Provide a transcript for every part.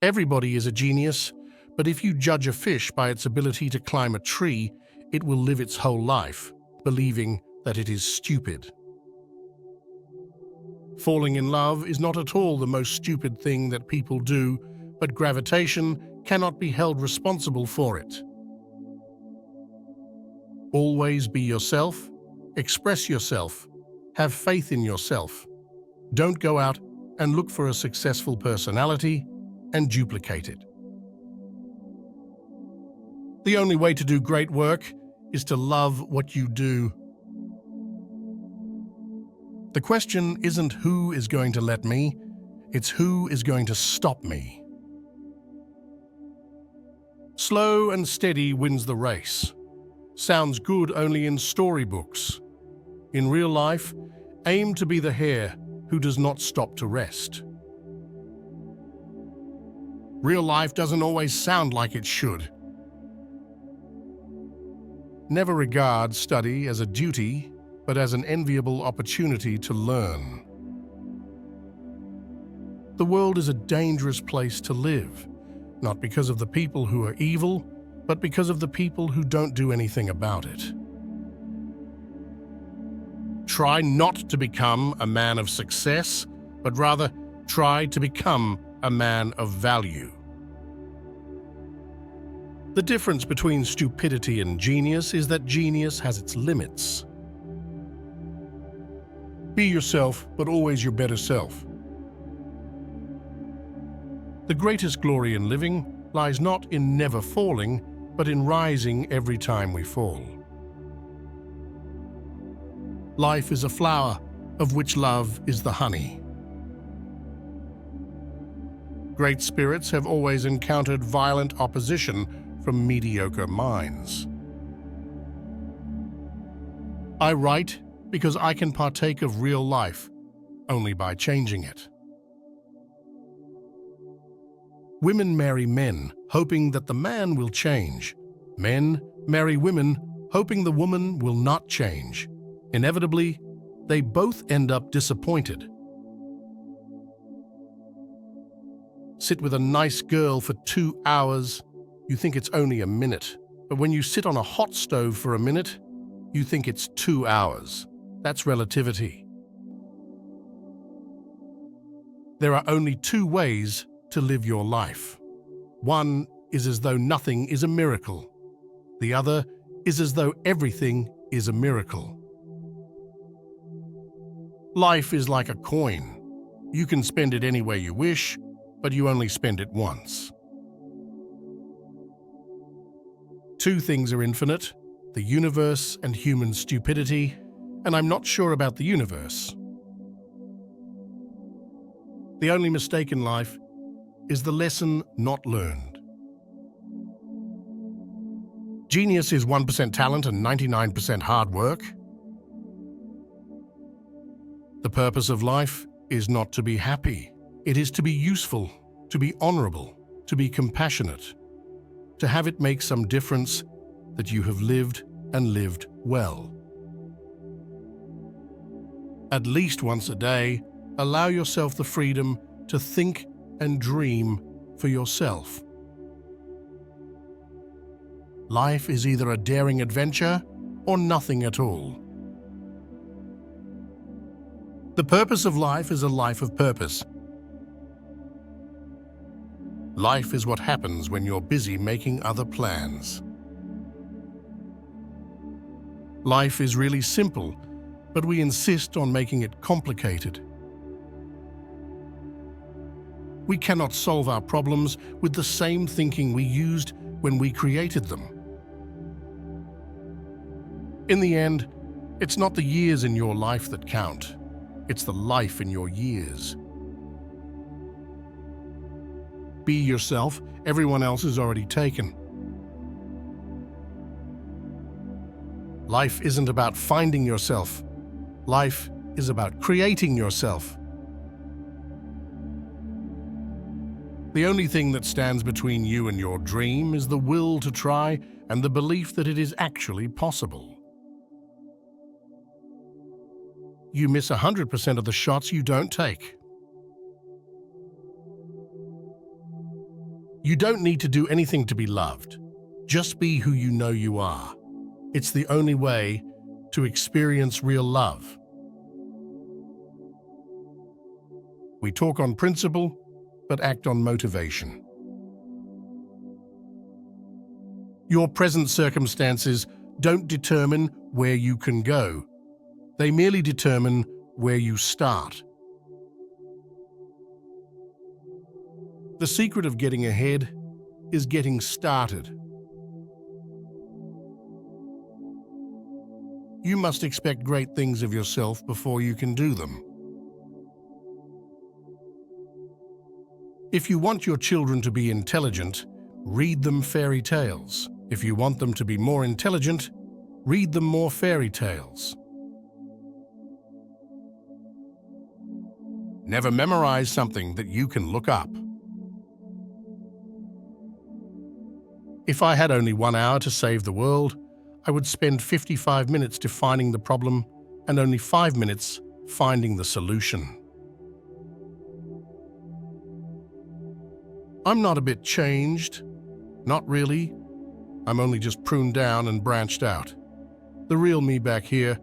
Everybody is a genius, but if you judge a fish by its ability to climb a tree, it will live its whole life believing that it is stupid. Falling in love is not at all the most stupid thing that people do, but gravitation cannot be held responsible for it. Always be yourself, express yourself, have faith in yourself. Don't go out and look for a successful personality and duplicate it. The only way to do great work is to love what you do. The question isn't who is going to let me, it's who is going to stop me. Slow and steady wins the race. Sounds good only in storybooks. In real life, aim to be the hare who does not stop to rest. Real life doesn't always sound like it should. Never regard study as a duty, but as an enviable opportunity to learn. The world is a dangerous place to live, not because of the people who are evil, but because of the people who don't do anything about it. Try not to become a man of success, but rather try to become a man of value. The difference between stupidity and genius is that genius has its limits. Be yourself, but always your better self. The greatest glory in living lies not in never falling, but in rising every time we fall. Life is a flower, of which love is the honey. Great spirits have always encountered violent opposition from mediocre minds. I write because I can partake of real life only by changing it. Women marry men, hoping that the man will change. Men marry women, hoping the woman will not change. Inevitably, they both end up disappointed. Sit with a nice girl for 2 hours, you think it's only a minute. But when you sit on a hot stove for a minute, you think it's 2 hours. That's relativity. There are only 2 ways to live your life. One is as though nothing is a miracle. The other is as though everything is a miracle. Life is like a coin. You can spend it any way you wish, but you only spend it once. 2 things are infinite, the universe and human stupidity, and I'm not sure about the universe. The only mistake in life is the lesson not learned. Genius is 1% talent and 99% hard work. The purpose of life is not to be happy. It is to be useful, to be honorable, to be compassionate, to have it make some difference that you have lived and lived well. At least once a day, allow yourself the freedom to think and dream for yourself. Life is either a daring adventure or nothing at all. The purpose of life is a life of purpose. Life is what happens when you're busy making other plans. Life is really simple, but we insist on making it complicated. We cannot solve our problems with the same thinking we used when we created them. In the end, it's not the years in your life that count. It's the life in your years. Be yourself. Everyone else is already taken. Life isn't about finding yourself. Life is about creating yourself. The only thing that stands between you and your dream is the will to try and the belief that it is actually possible. You miss 100% of the shots you don't take. You don't need to do anything to be loved. Just be who you know you are. It's the only way to experience real love. We talk on principle, but act on motivation. Your present circumstances don't determine where you can go. They merely determine where you start. The secret of getting ahead is getting started. You must expect great things of yourself before you can do them. If you want your children to be intelligent, read them fairy tales. If you want them to be more intelligent, read them more fairy tales. Never memorize something that you can look up. If I had only 1 hour to save the world, I would spend 55 minutes defining the problem and only 5 minutes finding the solution. I'm not a bit changed. Not really. I'm only just pruned down and branched out. The real me back here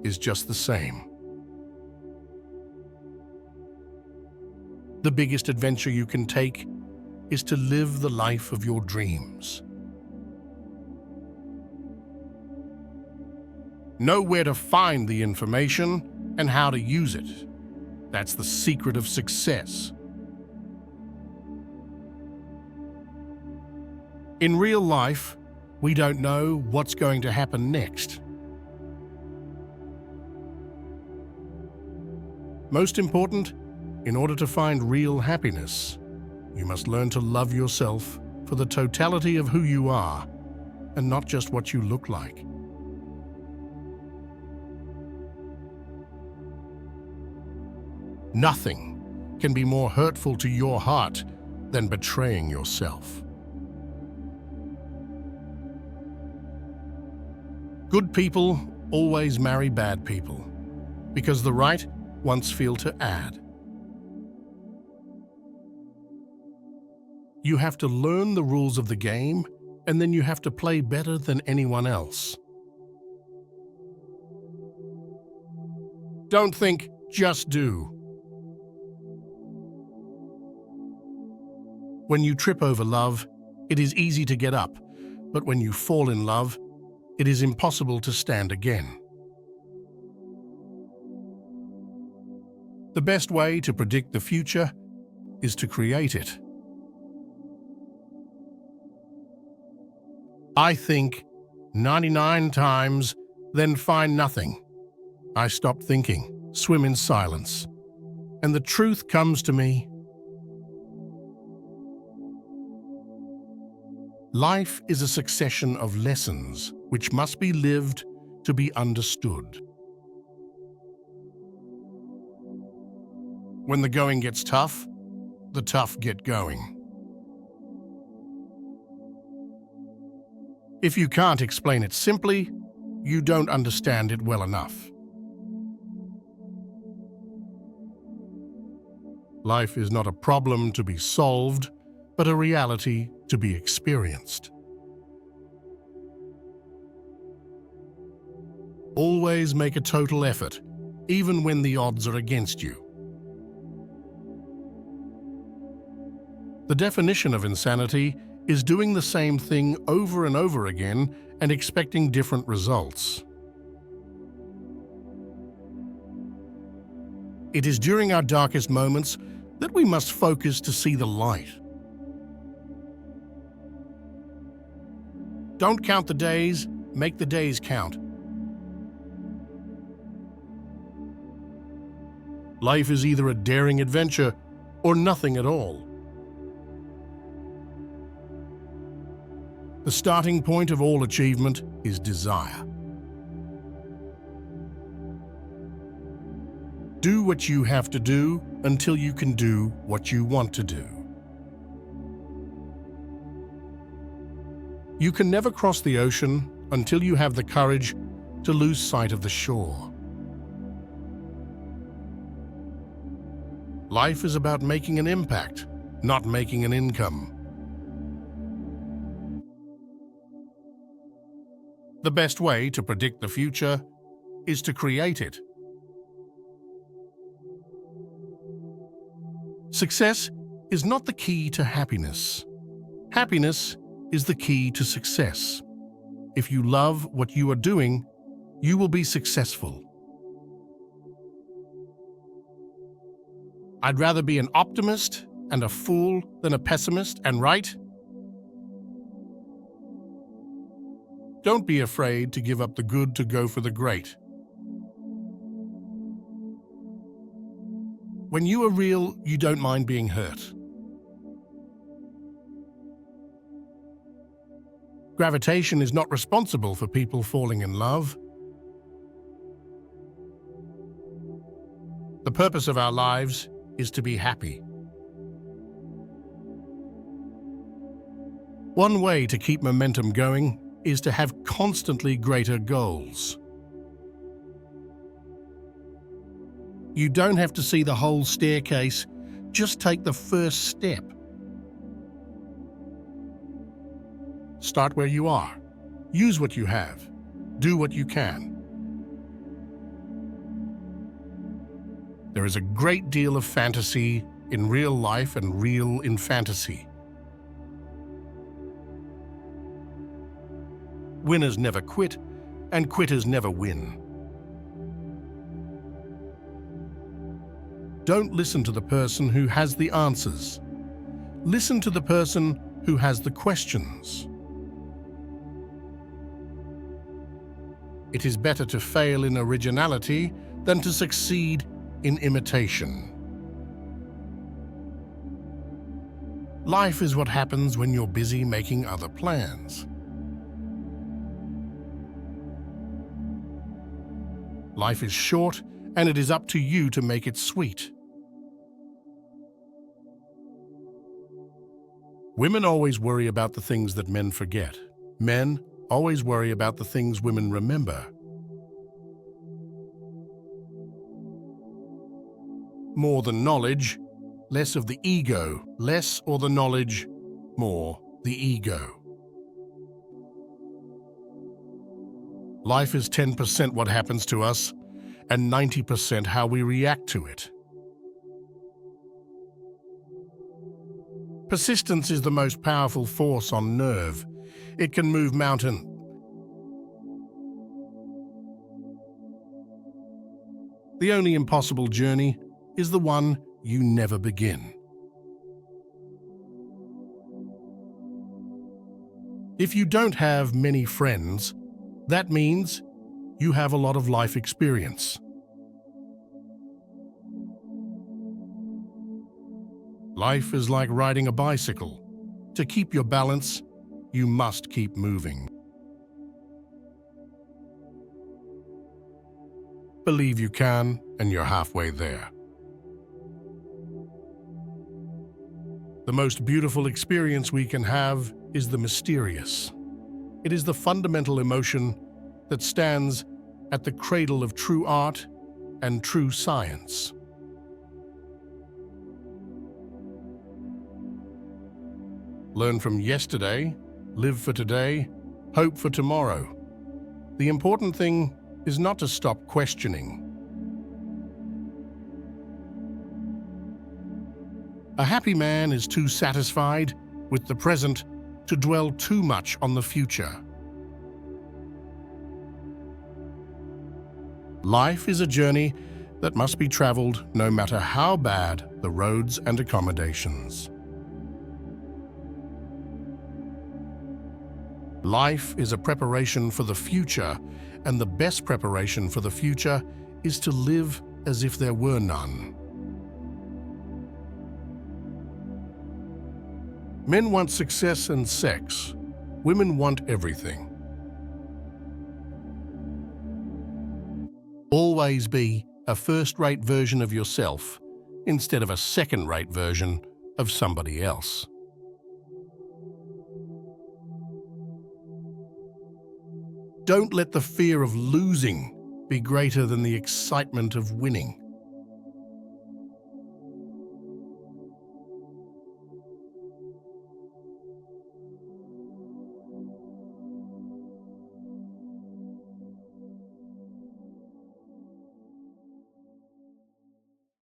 is just the same. The biggest adventure you can take is to live the life of your dreams. Know where to find the information and how to use it. That's the secret of success. In real life, we don't know what's going to happen next. Most important, in order to find real happiness, you must learn to love yourself for the totality of who you are and not just what you look like. Nothing can be more hurtful to your heart than betraying yourself. Good people always marry bad people because the right ones feel to add. You have to learn the rules of the game, and then you have to play better than anyone else. Don't think, just do. When you trip over love, it is easy to get up, but when you fall in love, it is impossible to stand again. The best way to predict the future is to create it. I think 99 times, then find nothing. I stop thinking, swim in silence, and the truth comes to me. Life is a succession of lessons which must be lived to be understood. When the going gets tough, the tough get going. If you can't explain it simply, you don't understand it well enough. Life is not a problem to be solved, but a reality to be experienced. Always make a total effort, even when the odds are against you. The definition of insanity is doing the same thing over and over again and expecting different results. It is during our darkest moments that we must focus to see the light. Don't count the days, make the days count. Life is either a daring adventure or nothing at all. The starting point of all achievement is desire. Do what you have to do until you can do what you want to do. You can never cross the ocean until you have the courage to lose sight of the shore. Life is about making an impact, not making an income. The best way to predict the future is to create it. Success is not the key to happiness. Happiness is the key to success. If you love what you are doing, you will be successful. I'd rather be an optimist and a fool than a pessimist and right. Don't be afraid to give up the good to go for the great. When you are real, you don't mind being hurt. Gravitation is not responsible for people falling in love. The purpose of our lives is to be happy. One way to keep momentum going is to have constantly greater goals. You don't have to see the whole staircase, just take the first step. Start where you are. Use what you have. Do what you can. There is a great deal of fantasy in real life and real in fantasy. Winners never quit, and quitters never win. Don't listen to the person who has the answers. Listen to the person who has the questions. It is better to fail in originality than to succeed in imitation. Life is what happens when you're busy making other plans. Life is short, and it is up to you to make it sweet. Women always worry about the things that men forget. Men always worry about the things women remember. More than knowledge, less of the ego. Less or the knowledge, more the ego. Life is 10% what happens to us and 90% how we react to it. Persistence is the most powerful force on nerve. It can move mountains. The only impossible journey is the one you never begin. If you don't have many friends, that means you have a lot of life experience. Life is like riding a bicycle. To keep your balance, you must keep moving. Believe you can, and you're halfway there. The most beautiful experience we can have is the mysterious. It is the fundamental emotion that stands at the cradle of true art and true science. Learn from yesterday, live for today, hope for tomorrow. The important thing is not to stop questioning. A happy man is too satisfied with the present to dwell too much on the future. Life is a journey that must be traveled no matter how bad the roads and accommodations. Life is a preparation for the future, and the best preparation for the future is to live as if there were none. Men want success and sex. Women want everything. Always be a first-rate version of yourself instead of a second-rate version of somebody else. Don't let the fear of losing be greater than the excitement of winning.